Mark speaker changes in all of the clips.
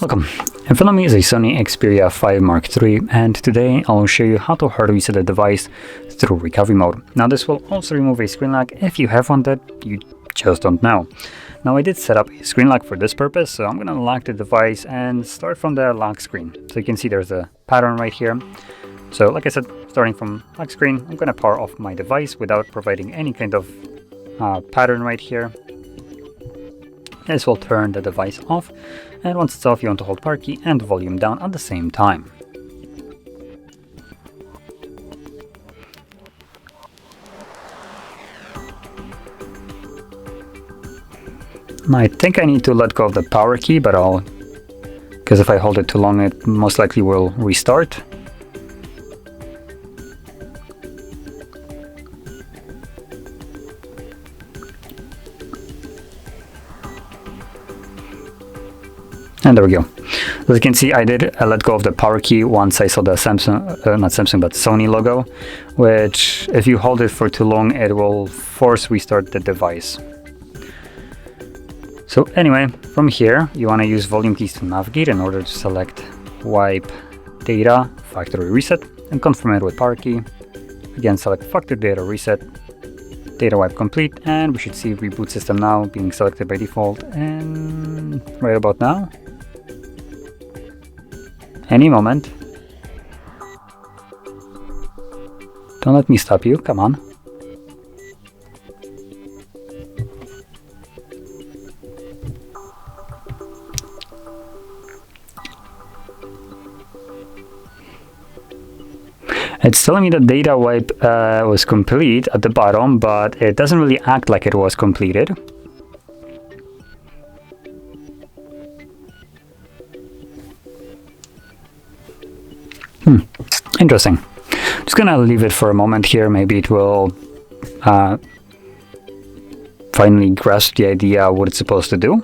Speaker 1: Welcome. In front of me is a SONY Xperia 5 Mark III, and today I'll show you how to hard reset the device through recovery mode. Now this will also remove a screen lock if you have one that you just don't know. Now I did set up a screen lock for this purpose, so I'm going to lock the device and start from the lock screen. So you can see there's a pattern right here. So like I said, starting from lock screen, I'm going to power off my device without providing any kind of pattern right here. This will turn the device off, and once it's off you want to hold power key and volume down at the same time. I think I need to let go of the power key, but because if I hold it too long it most likely will restart. And there we go. As you can see, I did let go of the power key once I saw the Sony logo, which if you hold it for too long, it will force restart the device. So anyway, from here, you want to use volume keys to navigate in order to select wipe data factory reset and confirm it with power key. Again, select factory data reset, data wipe complete, and we should see reboot system now being selected by default, and right about now. Any moment. Don't let me stop you, come on. It's telling me that data wipe was complete at the bottom, but it doesn't really act like it was completed. Interesting. Just gonna leave it for a moment here. Maybe it will finally grasp the idea of what it's supposed to do.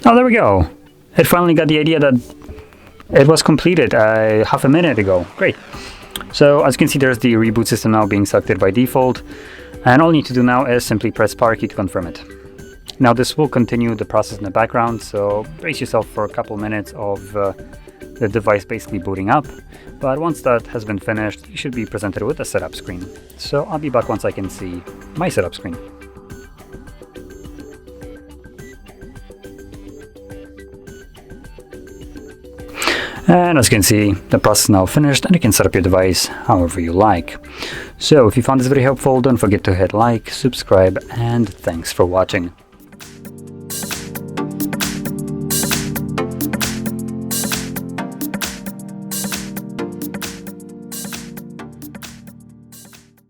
Speaker 1: Oh, there we go. It finally got the idea that it was completed half a minute ago. Great. So as you can see, there's the reboot system now being selected by default. And all you need to do now is simply press power key to confirm it. Now this will continue the process in the background, so brace yourself for a couple minutes of the device basically booting up. But once that has been finished, you should be presented with a setup screen. So I'll be back once I can see my setup screen. And as you can see, the process is now finished and you can set up your device however you like. So if you found this video helpful, don't forget to hit like, subscribe, and thanks for watching.